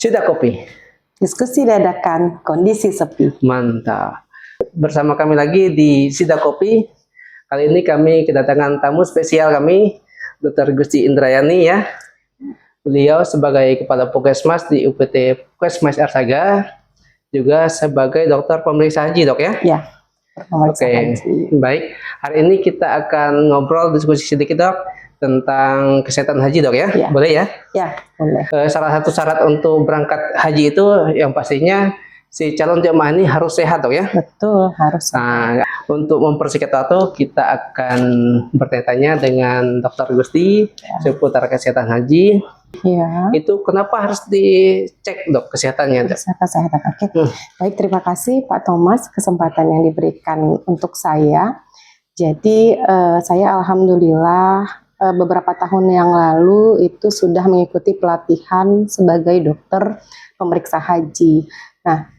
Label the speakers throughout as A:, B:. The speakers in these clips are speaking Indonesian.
A: Sudah kopi.
B: Diskusi dadakan, kondisi sepi.
A: Mantap. Bersama kami lagi di Sida Kopi. Kali ini kami kedatangan tamu spesial kami, Dr. Gusti Indrayani ya. Beliau sebagai Kepala Puskesmas di UPT Puskesmas Arsaga, juga sebagai dokter pemeriksa haji, Dok ya?
B: Ya.
A: Oke, baik. Hari ini kita akan ngobrol diskusi sedikit, Dok, tentang kesehatan haji, Dok ya?
B: Ya.
A: Boleh ya?
B: Ya, boleh.
A: Salah satu syarat untuk berangkat haji itu yang pastinya si calon jemaah ini harus sehat, Dok ya?
B: Betul, harus.
A: Nah, untuk mempersingkat waktu, kita akan bertanya dengan Dokter Gusti seputar kesehatan haji.
B: Ya.
A: Itu kenapa harus dicek, Dok, kesehatannya, Dok?
B: Kesehatan. Oke. Baik, terima kasih Pak Thomas kesempatan yang diberikan untuk saya. Jadi saya alhamdulillah beberapa tahun yang lalu itu sudah mengikuti pelatihan sebagai dokter pemeriksa haji. Nah,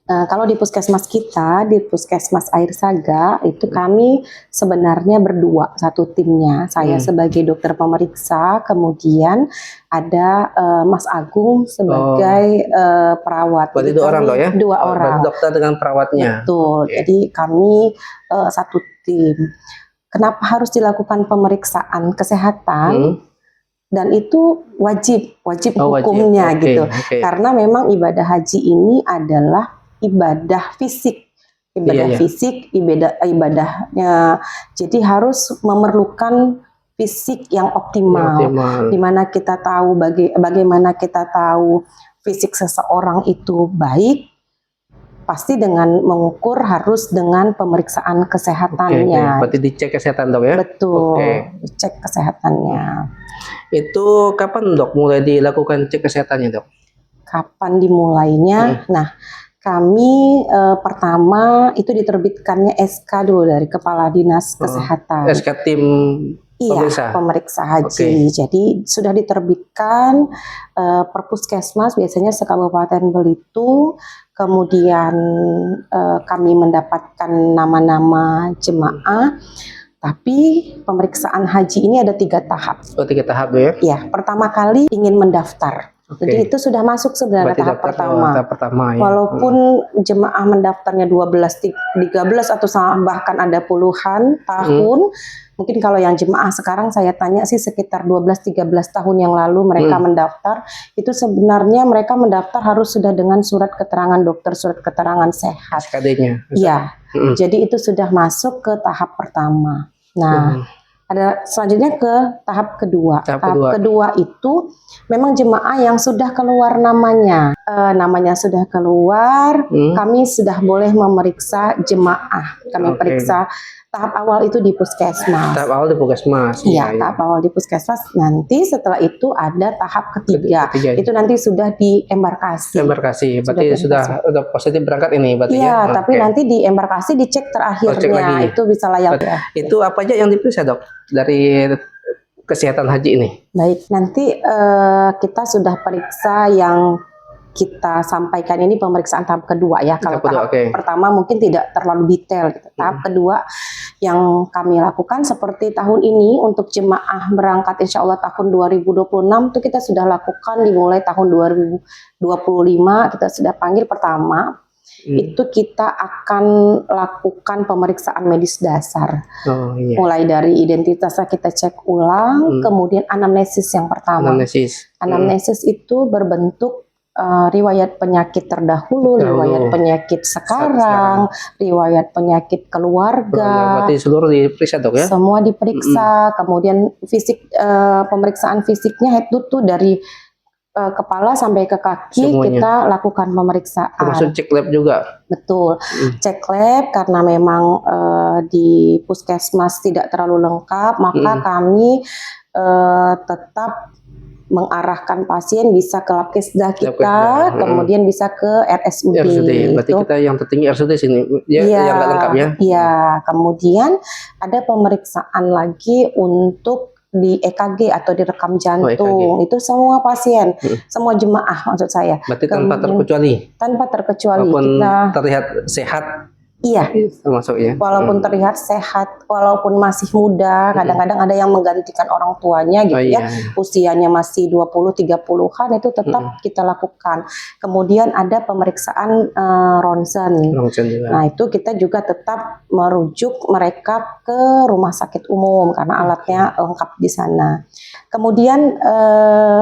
B: kalau di puskesmas kita, di Puskesmas Arsaga, itu kami sebenarnya berdua, satu timnya. Saya sebagai dokter pemeriksa, kemudian ada Mas Agung sebagai perawat.
A: Berarti dua orang, Dok ya?
B: Dua orang.
A: Dokter dengan perawatnya.
B: Betul. Jadi kami satu tim. Kenapa harus dilakukan pemeriksaan kesehatan? Dan itu wajib hukumnya gitu. Karena memang ibadah haji ini adalah ibadah fisik, fisik, ibadahnya. Jadi harus memerlukan fisik yang optimal. Dimana kita tahu bagaimana kita tahu fisik seseorang itu baik, pasti dengan mengukur harus dengan pemeriksaan kesehatannya.
A: Berarti dicek kesehatan, Dok ya?
B: Betul, dicek kesehatannya.
A: Itu kapan, Dok, mulai dilakukan cek kesehatannya, Dok?
B: Kapan dimulainya? Nah, kami pertama itu diterbitkannya SK dulu dari Kepala Dinas Kesehatan.
A: SK tim pemeriksa? Iya,
B: pemeriksa haji. Jadi sudah diterbitkan per puskesmas biasanya sekabupaten Belitung. Kemudian kami mendapatkan nama-nama jemaah. Tapi pemeriksaan haji ini ada 3 tahap.
A: Oh, 3 tahap ya?
B: Ya, pertama kali ingin mendaftar. Jadi itu sudah masuk sebenarnya tahap pertama.
A: Ya.
B: Walaupun jemaah mendaftarnya 12, 13 atau bahkan ada puluhan tahun. Mungkin kalau yang jemaah sekarang saya tanya sih sekitar 12-13 tahun yang lalu mereka mendaftar. Itu sebenarnya mereka mendaftar harus sudah dengan surat keterangan dokter, surat keterangan sehat.
A: SKD-nya.
B: Iya. Jadi itu sudah masuk ke tahap pertama. Nah, ada selanjutnya ke tahap kedua. Tahap kedua itu memang jemaah yang sudah keluar namanya. Namanya sudah keluar, kami sudah boleh memeriksa jemaah. Kami periksa tahap awal itu di puskesmas.
A: Tahap awal di puskesmas.
B: Iya, tahap awal di puskesmas. Nanti setelah itu ada tahap ketiga. Itu nanti sudah di embarkasi.
A: Berarti sudah positif berangkat ini, berarti
B: ya? Iya, tapi nanti di embarkasi dicek terakhirnya. Itu bisa layak.
A: Itu apa aja yang diperiksa, Dok, dari kesehatan haji ini?
B: Baik, nanti kita sudah periksa yang kita sampaikan ini pemeriksaan tahap kedua ya. Kalau tahap pertama mungkin tidak terlalu detail. Tahap kedua yang kami lakukan seperti tahun ini untuk jemaah berangkat insya Allah tahun 2026 itu kita sudah lakukan dimulai tahun 2025 kita sudah panggil pertama. Itu kita akan lakukan pemeriksaan medis dasar. Mulai dari identitasnya kita cek ulang, kemudian anamnesis yang pertama. Anamnesis itu berbentuk riwayat penyakit terdahulu, riwayat penyakit sekarang, riwayat penyakit keluarga.
A: Berarti seluruh diperiksa, Dok ya?
B: Semua diperiksa, kemudian fisik, pemeriksaan fisiknya head to toe dari kepala sampai ke kaki. Semuanya. Kita lakukan pemeriksaan.
A: Termasuk cek lab juga?
B: Betul, cek lab karena memang di puskesmas tidak terlalu lengkap, maka kami tetap mengarahkan pasien bisa ke Labkesda kita, kemudian bisa ke RSUD.
A: Berarti kita yang tertinggi RSUD sini, yang nggak lengkap ya?
B: Iya, kemudian ada pemeriksaan lagi untuk di EKG atau di rekam jantung. Itu semua pasien, semua jemaah maksud saya.
A: Berarti tanpa terkecuali?
B: Tanpa terkecuali.
A: Walaupun terlihat sehat,
B: Iya,
A: termasuk ya.
B: walaupun terlihat sehat, walaupun masih muda, kadang-kadang ada yang menggantikan orang tuanya gitu ya. Usianya masih 20-30-an itu tetap kita lakukan. Kemudian ada pemeriksaan ronsen. Nah, itu kita juga tetap merujuk mereka ke rumah sakit umum karena alatnya lengkap di sana. Kemudian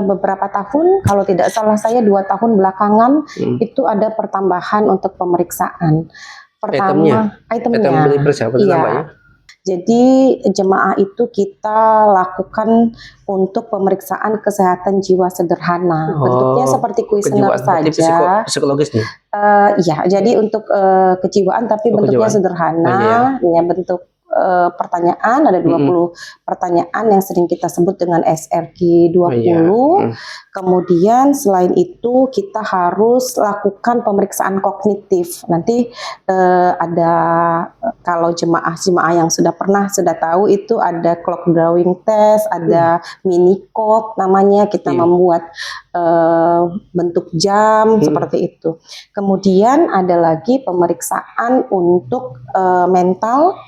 B: beberapa tahun, kalau tidak salah saya 2 tahun belakangan itu ada pertambahan untuk pemeriksaan. Pertama, itemnya. Iya. Jadi jemaah itu kita lakukan untuk pemeriksaan kesehatan jiwa sederhana. Bentuknya seperti kuesioner saja.
A: Psikologis nih.
B: Iya, jadi untuk kejiwaan tapi bentuknya sederhana. Ya, bentuk pertanyaan ada 20 pertanyaan yang sering kita sebut dengan SRG 20. Kemudian selain itu kita harus lakukan pemeriksaan kognitif. Nanti ada kalau jemaah yang sudah tahu itu ada clock drawing test, ada mini clock namanya, kita membuat bentuk jam seperti itu. Kemudian ada lagi pemeriksaan untuk mental.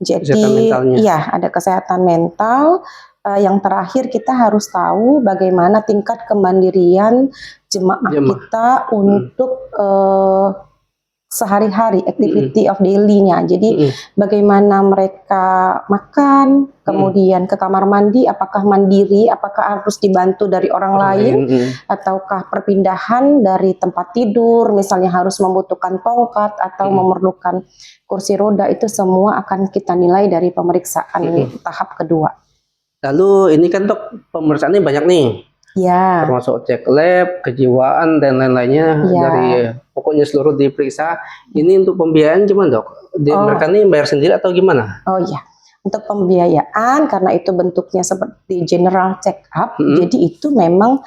B: Jadi iya, ada kesehatan mental. Yang terakhir kita harus tahu bagaimana tingkat kemandirian jemaah kita untuk sehari-hari, activity of daily-nya. Jadi bagaimana mereka makan, kemudian ke kamar mandi, apakah mandiri, apakah harus dibantu dari orang lain, ataukah perpindahan dari tempat tidur, misalnya harus membutuhkan tongkat atau memerlukan kursi roda, itu semua akan kita nilai dari pemeriksaan tahap kedua.
A: Lalu ini kan dok, pemeriksaannya banyak nih.
B: Ya.
A: Termasuk cek lab, kejiwaan dan lain-lainnya, dari pokoknya seluruh diperiksa. Ini untuk pembiayaan gimana dok? Mereka ini bayar sendiri atau gimana?
B: Oh iya, untuk pembiayaan karena itu bentuknya seperti general check up, jadi itu memang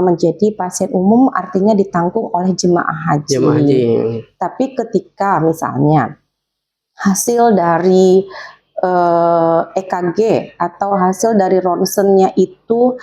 B: menjadi pasien umum, artinya ditanggung oleh jemaah haji. Tapi ketika misalnya hasil dari EKG atau hasil dari ronsennya itu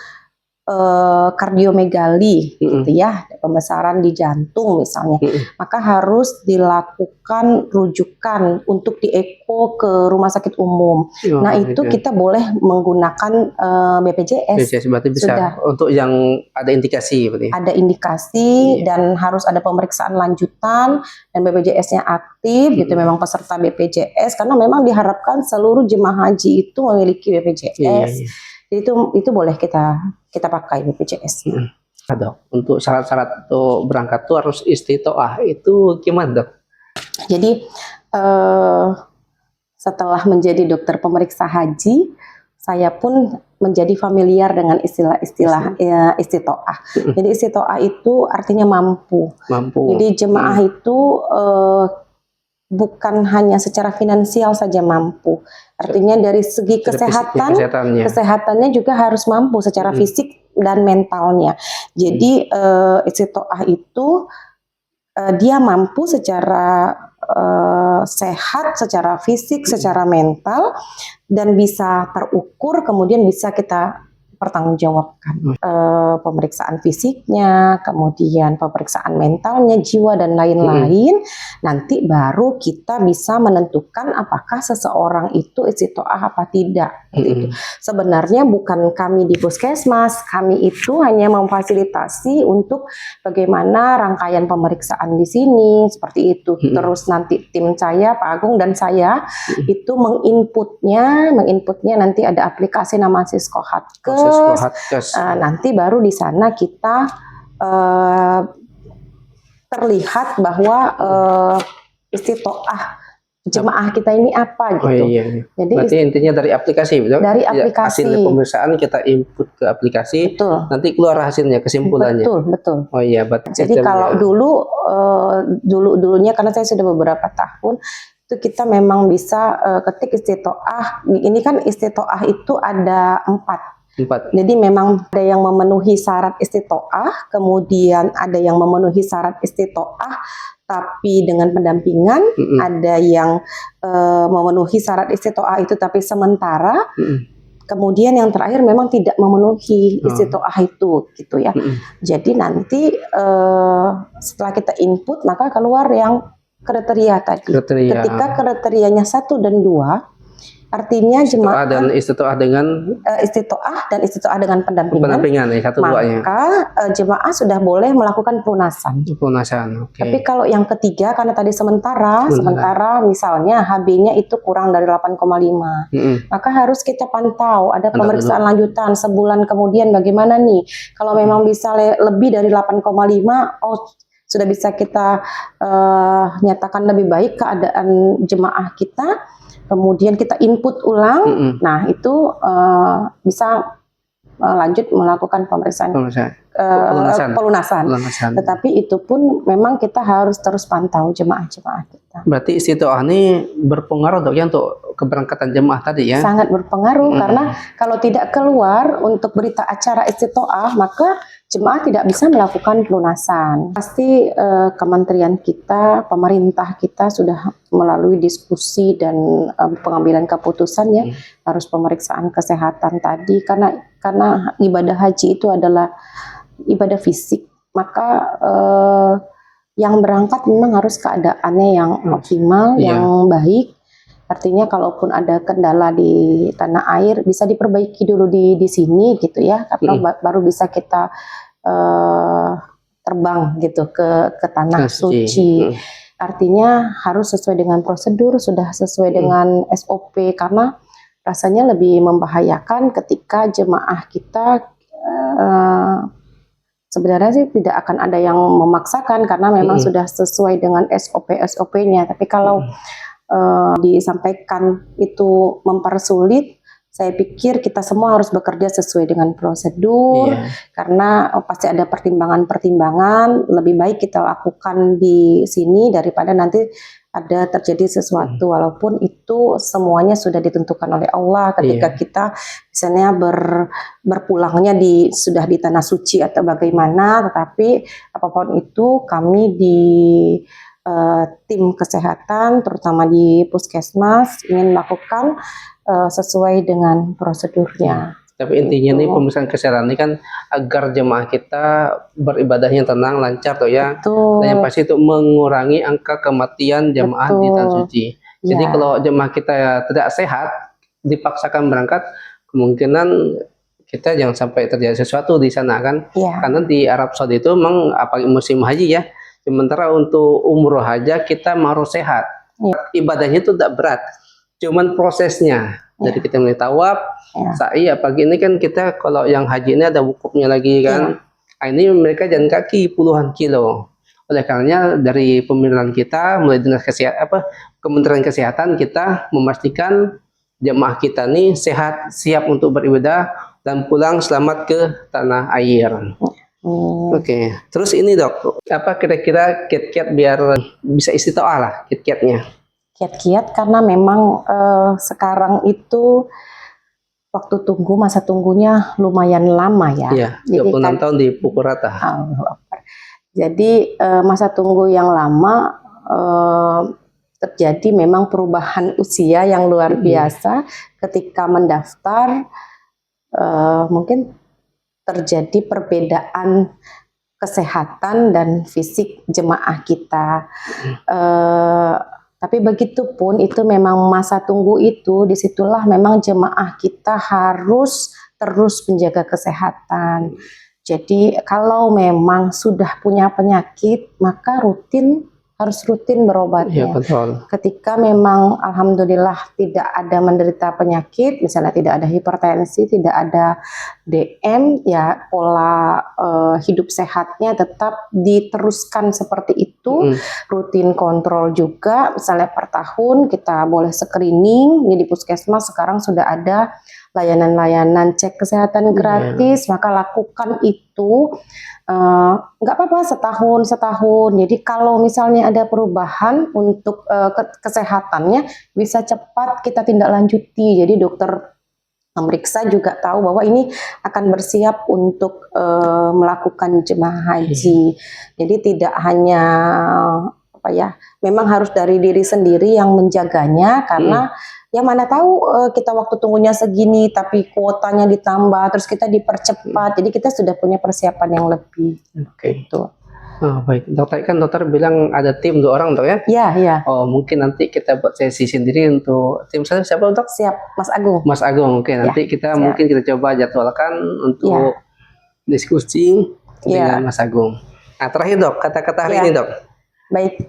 B: kardiomegali gitu ya, pembesaran di jantung misalnya, maka harus dilakukan rujukan untuk dieko ke rumah sakit umum. Nah itu kita boleh menggunakan BPJS.
A: Berarti bisa sudah untuk yang ada indikasi berarti.
B: Ada indikasi dan harus ada pemeriksaan lanjutan dan BPJS-nya aktif gitu, memang peserta BPJS, karena memang diharapkan seluruh jemaah haji itu memiliki BPJS. Itu boleh kita pakai BPJS.
A: Dok, untuk syarat-syarat untuk berangkat tuh harus istitoah, itu gimana dok?
B: Jadi setelah menjadi dokter pemeriksa haji, saya pun menjadi familiar dengan istilah-istilah istitoah. Jadi istitoah itu artinya mampu. Jadi jemaah itu bukan hanya secara finansial saja mampu, artinya dari segi kesehatannya juga harus mampu secara fisik dan mentalnya. Jadi istitoah itu dia mampu secara sehat, secara fisik, secara mental, dan bisa terukur, kemudian bisa kita pertanggungjawabkan pemeriksaan fisiknya, kemudian pemeriksaan mentalnya, jiwa dan lain-lain. Nanti baru kita bisa menentukan apakah seseorang itu istitoah apa tidak. Gitu. Sebenarnya bukan kami di puskesmas, kami itu hanya memfasilitasi untuk bagaimana rangkaian pemeriksaan di sini seperti itu. Terus nanti tim saya, Pak Agung dan saya itu menginputnya nanti ada aplikasi nama Siskohatkes. Nanti baru di sana kita terlihat bahwa istitoah jemaah kita ini apa gitu.
A: Jadi berarti intinya dari aplikasi, betul? Dari aplikasi. Hasil pemeriksaan kita input ke aplikasi, nanti keluar hasilnya, kesimpulannya.
B: Betul.
A: Oh iya,
B: jadi kalau dulunya karena saya sudah beberapa tahun itu kita memang bisa ketik istitoah. Ini kan istitoah itu ada 4. Jadi memang ada yang memenuhi syarat istitoah, kemudian ada yang memenuhi syarat istitoah tapi dengan pendampingan, ada yang memenuhi syarat istitoah itu tapi sementara, kemudian yang terakhir memang tidak memenuhi istitoah itu gitu ya. Jadi nanti setelah kita input maka keluar yang kriteria tadi.
A: Kriteria.
B: Ketika kriterianya 1 dan 2, artinya jemaah
A: dan istitoah dengan
B: istitoah dengan pendampingan
A: ya, 1-2-nya.
B: Maka jemaah sudah boleh melakukan pelunasan.
A: Oke.
B: Tapi kalau yang ketiga, karena tadi sementara misalnya HB-nya itu kurang dari 8,5, maka harus kita pantau, ada pemeriksaan lanjutan sebulan kemudian bagaimana nih. Kalau memang bisa lebih dari 8,5, sudah bisa kita nyatakan lebih baik keadaan jemaah kita. Kemudian kita input ulang, nah itu bisa lanjut melakukan pelunasan. Tetapi itu pun memang kita harus terus pantau jemaah-jemaah kita.
A: Berarti istitoah ini berpengaruh Dok ya untuk keberangkatan jemaah tadi ya?
B: Sangat berpengaruh karena kalau tidak keluar untuk berita acara istitoah, maka jemaah tidak bisa melakukan pelunasan. Pasti kementerian kita, pemerintah kita sudah melalui diskusi dan pengambilan keputusan ya, harus pemeriksaan kesehatan tadi karena ibadah haji itu adalah ibadah fisik, maka yang berangkat memang harus keadaannya yang optimal, yang baik. Artinya kalaupun ada kendala di tanah air bisa diperbaiki dulu di sini gitu ya, karena baru bisa kita terbang gitu ke tanah suci. Artinya harus sesuai dengan prosedur, sudah sesuai dengan SOP, karena rasanya lebih membahayakan ketika jemaah kita sebenarnya sih tidak akan ada yang memaksakan karena memang sudah sesuai dengan SOP-nya. Tapi kalau disampaikan itu mempersulit, saya pikir kita semua harus bekerja sesuai dengan prosedur, karena pasti ada pertimbangan-pertimbangan. Lebih baik kita lakukan di sini daripada nanti ada terjadi sesuatu, walaupun itu semuanya sudah ditentukan oleh Allah ketika kita misalnya berpulangnya sudah di tanah suci atau bagaimana. Tetapi apapun itu, kami di tim kesehatan terutama di puskesmas ingin melakukan sesuai dengan prosedurnya.
A: Tapi intinya nih pemeriksaan kesehatan ini kan agar jemaah kita beribadahnya tenang, lancar tuh ya. Dan yang pasti itu mengurangi angka kematian jemaah di tanah suci. Jadi kalau jemaah kita tidak sehat, dipaksakan berangkat, kemungkinan kita jangan sampai terjadi sesuatu di sana kan. Karena di Arab Saudi itu memang apalagi musim haji ya. Sementara untuk umroh aja kita harus sehat. Ibadahnya itu tidak berat. Cuman prosesnya, jadi kita mulai tawaf, sa'i, apalagi ini kan kita kalau yang haji ini ada wukufnya lagi kan, ini mereka jalan kaki puluhan kilo. Oleh karenanya dari pemerintahan kita, mulai dinas kesehatan, Kementerian Kesehatan, kita memastikan jemaah kita nih sehat, siap untuk beribadah dan pulang selamat ke tanah air. Oke. Terus ini Dok, apa kira-kira kiat-kiat biar bisa istitoah lah kiat-kiatnya?
B: Kiat-kiat karena memang sekarang itu waktu tunggu, masa tunggunya lumayan lama ya.
A: Iya, 26 tahun di pukul rata.
B: Jadi masa tunggu yang lama, terjadi memang perubahan usia yang luar biasa ketika mendaftar. Mungkin terjadi perbedaan kesehatan dan fisik jemaah kita. Tapi begitupun itu memang masa tunggu itu, disitulah memang jemaah kita harus terus menjaga kesehatan. Jadi kalau memang sudah punya penyakit, maka harus rutin berobatnya. Ketika memang alhamdulillah tidak ada menderita penyakit, misalnya tidak ada hipertensi, tidak ada DM, ya pola hidup sehatnya tetap diteruskan seperti itu. Rutin kontrol juga, misalnya per tahun kita boleh screening. Di puskesmas sekarang sudah ada layanan-layanan cek kesehatan gratis, maka lakukan itu. Nggak apa-apa setahun. Jadi kalau misalnya ada perubahan untuk kesehatannya, bisa cepat kita tindak lanjuti. Jadi dokter memeriksa juga tahu bahwa ini akan bersiap untuk melakukan jemaah haji. Jadi tidak hanya memang harus dari diri sendiri yang menjaganya, karena ya mana tahu kita waktu tunggunya segini tapi kuotanya ditambah terus kita dipercepat, jadi kita sudah punya persiapan yang lebih.
A: Oh, baik. Dokter bilang ada tim 2 orang dok ya?
B: Iya, iya.
A: Oh, mungkin nanti kita buat sesi sendiri untuk tim saya siapa dok?
B: Siap, Mas Agung.
A: Mas Agung. Oke, nanti kita mungkin kita coba jadwalkan untuk diskusi dengan Mas Agung. Nah, terakhir dok, kata-kata hari ini dok.
B: Baik.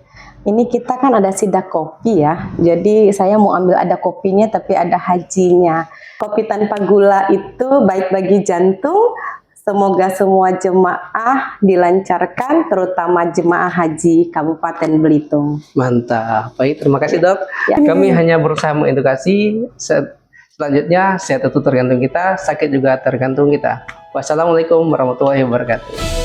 B: Ini kita kan ada sidak kopi ya. Jadi saya mau ambil ada kopinya tapi ada hajinya. Kopi tanpa gula itu baik bagi jantung. Semoga semua jemaah dilancarkan, terutama jemaah haji Kabupaten Belitung.
A: Mantap. Baik, terima kasih dok. Kami hanya berusaha mengedukasi. Selanjutnya, sehat itu tergantung kita, sakit juga tergantung kita. Wassalamualaikum warahmatullahi wabarakatuh.